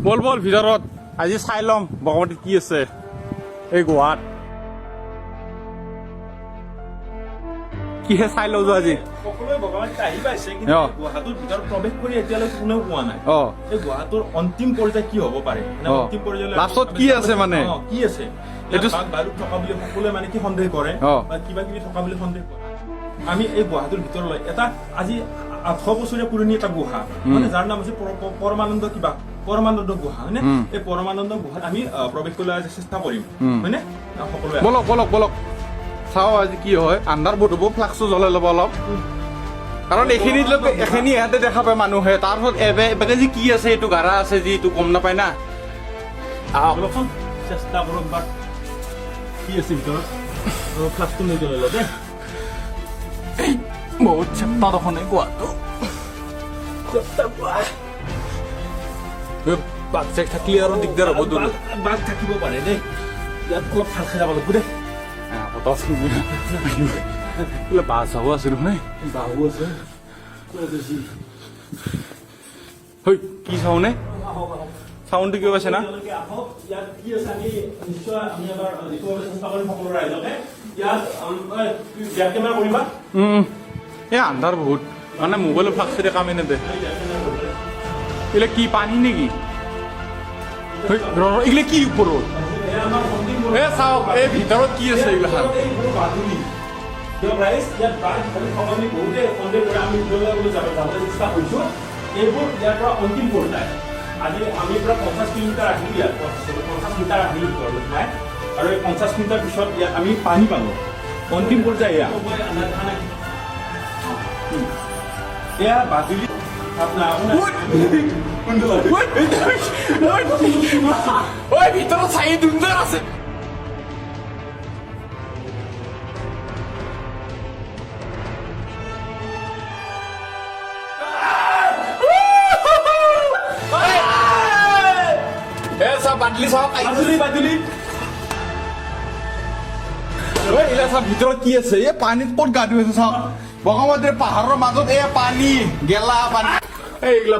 বল বল ভিতৰত আজি চাই ল'ম বগামাটিত কি আছে এই গুহাত কিহে চাই লওঁ আজি সকলোৱে বগামাটিত আহি পাইছে কিন্তু গুহাটোৰ ভিতৰত প্ৰৱেশ কৰি এতিয়ালৈকে কোনেও পোৱা নাই এই গুহাটোৰ অন্তিম পৰ্যায় কি হ'ব পাৰে অন্তিম পৰ্যায়লৈ লাষ্টত কি আছে মানে কি আছে এইটো বালু থকা বুলি সকলোৱে মানে কি সন্দেহ কৰে বা কিবা কিবি থকা বুলি সন্দেহ কৰে আমি এই গুহাটোৰ ভিতৰলৈ এটা আজি 800 বছৰীয়া পুৰণি এটা গুহা মানে যাৰ নাম হৈছে পৰমানন্দ গুহা হয়নে এই পৰমানন্দ গুহাত আমি প্ৰৱেশ কৰিবলৈ চেষ্টা কৰিম হয়নে সকলোৱে বলক বলক বলক চাও আজি কি হয় আন্ধাৰ বহুত হ'ব ফ্লাক্সটো জ্বলাই ল'ব অলপ কাৰণ এইখিনি ইয়াতে দেখা পায় মানুহে তাৰপিছত এবেগে যি কি আছে এইটো গাৰা আছে যি এইটো গম নাপায় না অলপমান চেষ্টা কৰক বা কি আছে ভিতৰত ফ্লাক্সটো লৈ জ্বলাই লওঁ দেই বহুত চেপ্তা দেখোন এই গুহাটো বাঘ চেক থাকিলে আৰু দিগদাৰ হ'ব তোৰ বাঘ থাকিব পাৰে দেই ইয়াত অলপ ভাল খাই যাব লাগিব দেই বাঘ চাব আছে নহয় বাহু আছে কি চাওনে চাউণ্ডটো কিয় আছে না ইয়াত কি আছে আমি নিশ্চয় আমি এবাৰ দেখুৱাবলৈ চেষ্টা কৰিম সকলো ৰাইজকে ইয়াত বেক কেমেৰা কৰিবা এই আন্ধাৰ বহুত মানে মোবাইলৰ ফ্লাক্সেৰে কামে নেদে এইবিলাক কি পানী নেকি এইগিলা কি ওপৰত এ চাওক এই ভিতৰত কি আছে এইগিলা এইবোৰ ইয়াৰ পৰা অন্তিম পৰ্যায় আজি আমি প্ৰায় 50 কিলোমিটাৰ আহিলো ইয়াত 50 মিটাৰ আহিলো আৰু এই 50 মিটাৰ পিছত ইয়াত আমি পানী পালো অন্তিম পৰ্যায় এয়া বাজুলি ভিতৰত চাই দুন্দৰ আছে বাদলি চাওক বাজুলি ভিতৰত কি আছে এই পানীত ক'ত গা ধুই আছে চাওক বগামাটিৰ পাহাৰৰ মাজত এই পানী গেলা পানী এইগিলা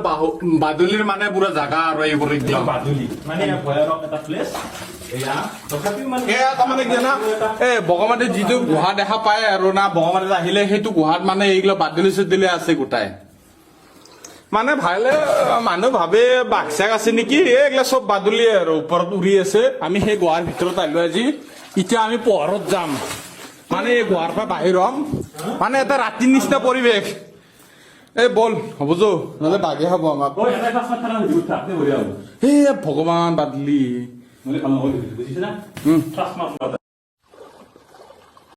বাদুলিৰ মানে পুৰা জাগা আৰু এইবোৰ বাদুলি মানে ভয়ানক এটা প্লেচ বগামাটিত যিটো গুহা দেখা পায় আৰু না বগামাটিত আহিলে সেইটো গুহাত মানে এইগিলা বাদুলি চাদুলি আছে গোটাই মানে ভালে মানুহ ভাবে বাঘ চাঘ আছে নেকি এইগিলা চব বাদুলিয়ে আৰু ওপৰত উৰি আছে আমি সেই গুহাৰ ভিতৰত আহিলো আজি এতিয়া আমি পোহৰত যাম মানে এই গুহাৰ পৰা বাহিৰ হম মানে এটা ৰাতিৰ নিচিনা পৰিৱেশ এই বল হ'ব যো নহ'লে বাঘে খাব আমাক ভগৱান বাদলি